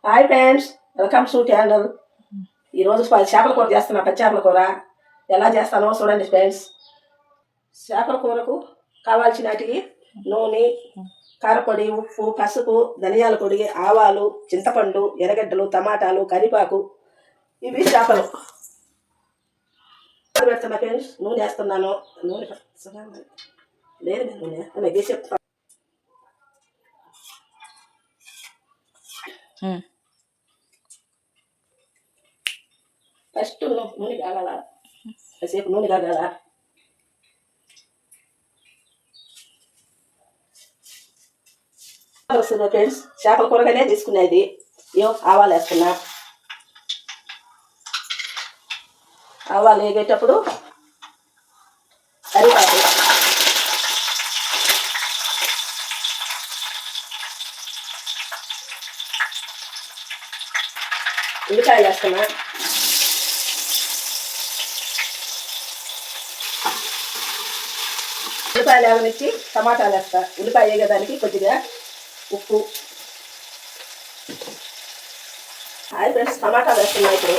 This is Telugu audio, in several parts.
Hi friends, welcome to channel. ఈరోజు చేపల కూర చేస్తున్నా. పచ్చి చేపల కూర ఎలా చేస్తానో చూడండి ఫ్రెండ్స్. చేపల కూరకు కావాల్సినవి నూనె, కారపొడి, ఉప్పు, పసుపు, ధనియాల పొడి, ఆవాలు, చింతపండు, ఎర్రగడ్డలు, టమాటాలు, కరివేపాకు. ఇవి చేపలు పెడుతున్నా ఫ్రెండ్స్. నూనె వేస్తున్నాను. నూనె లేదు నూనె అలాగే చెప్తాను. ఫస్ట్ నూనె కాగాల, కాసేపు నూనె కాగాల. వస్తుంది ఫ్రెండ్స్. చేపల కూరగానే తీసుకునేది. ఆవాలు వేస్తున్నా. ఆవాలు వేగేటప్పుడు కరివేపాకు, ఉల్లిపాయలు వేస్తున్నా. ఉల్లిపాయలు వేగనిచ్చి టమాటాలు వేస్తా. ఉల్లిపాయ వేగేదానికి కొద్దిగా ఉప్పు. హాయ్ ఫ్రెండ్స్, టమాటాలు వేస్తున్నా. ఇప్పుడు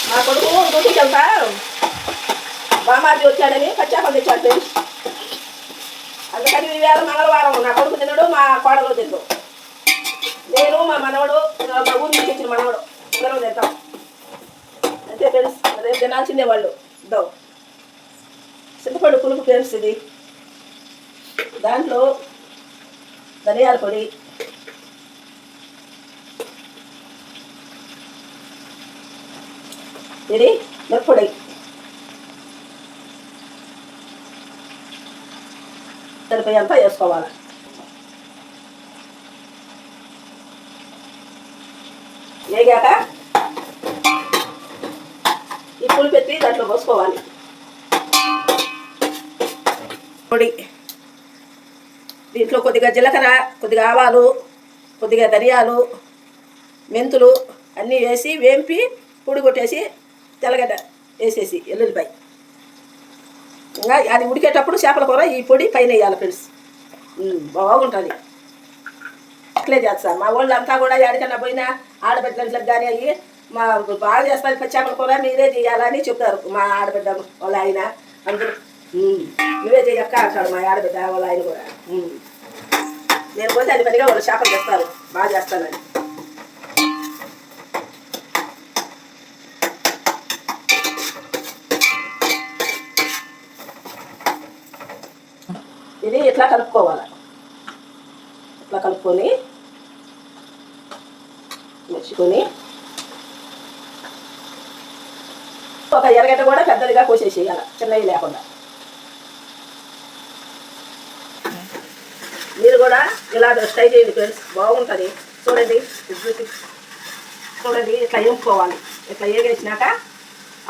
మా కొడుకు డ్యూటీకి వెళ్తా బామార్జీ వచ్చాడని పచ్చాపలు తెచ్చాడు ఫ్రెండ్స్. అందుకని ఈవేళ మంగళవారం నా కొడుకు తినడు, మా కోడలు తినడు. నేను మా మనవడు, మా ఊరి నుంచి వచ్చిన మనవడు ఇద్దరు తింటాం అంతే ఫ్రెండ్స్. రేపు తినాల్సిందే వాళ్ళు. ఇద్దాం చింతపండు పులుపు ఫ్రెండ్స్. ఇది దాంట్లో ధనియాల పొడి, ఇది మిరప్పొడి, సరిపోయేంత వేసుకోవాలి. వేగాక ఈ పులుపు పెట్టి దాంట్లో పోసుకోవాలి. పొడి దీంట్లో కొద్దిగా జీలకర్ర, కొద్దిగా ఆవాలు, కొద్దిగా ధనియాలు, మెంతులు అన్నీ వేసి వేంపి పొడి కొట్టేసి తెల్లగడ్డ వేసేసి ఎల్లుల్లిపాయ. ఇంకా అది ఉడికేటప్పుడు చేపల కూర ఈ పొడి పైన వేయాలి ఫ్రెండ్స్. బాగుంటుంది. అట్లే చేస్తారు మా వాళ్ళు అంతా కూడా. ఎక్కడికన్నా పోయినా ఆడబిడ్డలకు కానీ అయ్యి మా బాగా చేస్తారు పచ్చి చేపల కూర, మీరే చేయాలని చెప్తారు మా ఆడబిడ్డ వాళ్ళ ఆయన. అందరూ నువ్వే చేయక్క అంటాడు మా ఆడబిడ్డ వాళ్ళ ఆయన కూడా. నేను పోతే అది పనిగా వాళ్ళు చేపలు చేస్తారు, బాగా చేస్తానని. ఇది ఇట్లా కలుపుకోవాలి. ఇట్లా కలుపుకొని మెచ్చుకొని ఒక ఎర్రగడ్డ కూడా పెద్దదిగా కోసేసేయాలి, చిన్నవి లేకుండా. మీరు కూడా ఇలా ట్రై చేయండి ఫ్రెండ్స్, బాగుంటుంది. చూడండి చూడండి ఇట్లా వేపుకోవాలి. ఇట్లా వేగేసినాక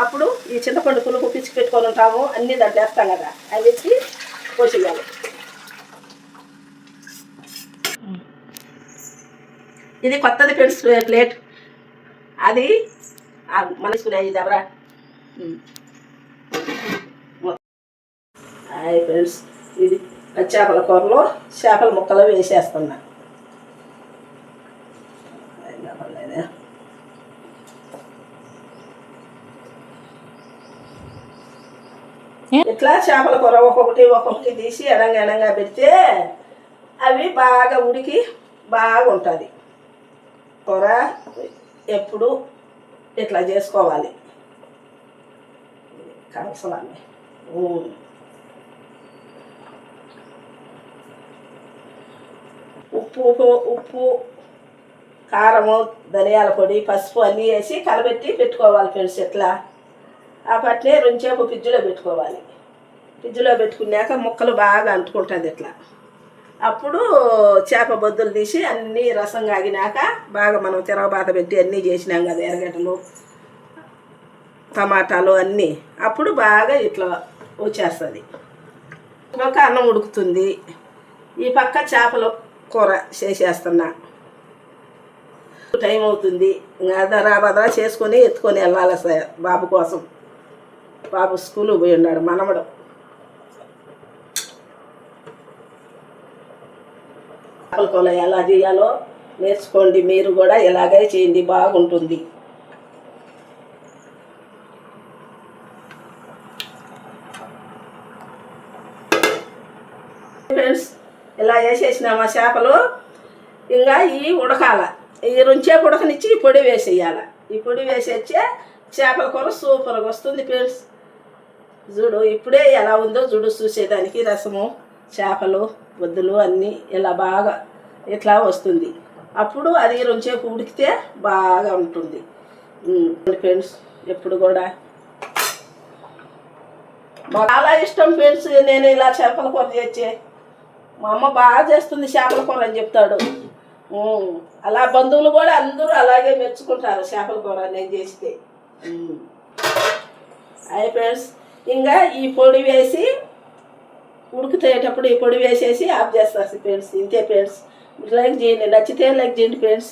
అప్పుడు ఈ చింతపండు పులుపు పిచ్చి పెట్టుకొని ఉంటాము, అన్నీ దాంట్లో వేస్తాం కదా, అవి వేసి కోసేయాలి. ఇది కొత్తది ఫ్రెండ్స్ ప్లేట్. అది మనసుకునేది ఎవరా. హాయ్ ఫ్రెండ్స్, ఇది చేపల కూరలో చేపల ముక్కలు వేసేస్తున్నా. ఇట్లా చేపల కూర ఒక్కొక్కటి తీసి ఎడంగా పెడితే అవి బాగా ఉడికి బాగుంటుంది కూర. ఎప్పుడు ఇట్లా చేసుకోవాలి. కలసలాన్ని ఉప్పు, కారము, ధనియాల పొడి, పసుపు అన్నీ వేసి కలబెట్టి పెట్టుకోవాలి ఫ్రెండ్స్. ఎట్లా ఆ పట్లే రెండుసేపు ఫ్రిడ్జ్లో పెట్టుకోవాలి. ఫ్రిడ్జ్లో పెట్టుకున్నాక ముక్కలు బాగా అంటుకుంటుంది ఇట్లా. అప్పుడు చేప బొద్దులు తీసి అన్నీ రసం కాగినాక బాగా మనం తిరగబాత పెట్టి అన్నీ చేసినాం కదా, ఎర్రగడ్డలు, టమాటాలు అన్నీ. అప్పుడు బాగా ఇట్లా వచ్చేస్తుంది. ఒక అన్నం ఉడుకుతుంది. ఈ పక్క చేపలు కూర చేసేస్తున్నా. టైం అవుతుంది. ఇంకా దరాబదరా చేసుకొని ఎత్తుకొని వెళ్ళాలి బాబు కోసం. బాబు స్కూల్కి పోయి ఉన్నాడు మనవడు. చేపల కూర ఎలా చేయాలో నేర్చుకోండి, మీరు కూడా ఇలాగే చేయండి, బాగుంటుంది. ఫ్రెండ్స్, ఇలా వేసేసినామా చేపలు, ఇంకా ఈ ఉడకాల, ఈ రెండుసేపు ఉడకనిచ్చి ఈ పొడి వేసేయాలి. ఈ పొడి వేసేచ్చే చేపల కూర సూపర్గా వస్తుంది ఫ్రెండ్స్. చూడు ఇప్పుడే ఎలా ఉందో చూడు, చూసేదానికి రసము, చేపలు, వద్దులు అన్నీ ఇలా బాగా ఇట్లా వస్తుంది. అప్పుడు అది రెండుసేపు ఉడికితే బాగా ఉంటుంది ఫ్రెండ్స్. ఎప్పుడు కూడా మాకు చాలా ఇష్టం ఫ్రెండ్స్, నేను ఇలా చేపల కూర చేసే. మా అమ్మ బాగా చేస్తుంది చేపల కూర అని చెప్తాడు. అలా బంధువులు కూడా అందరూ అలాగే మెచ్చుకుంటారు చేపల కూర నేను చేస్తే. అయ్యి ఫ్రెండ్స్, ఇంకా ఈ పొడి వేసి ఉడుకుతేటప్పుడు ఈ పొడి వేసేసి ఆఫ్ చేస్తారు ఫ్రెండ్స్. ఇంతే ఫ్రెండ్స్. లైక్ చేయండి, నచ్చితే లైక్ చేయండి ఫ్రెండ్స్.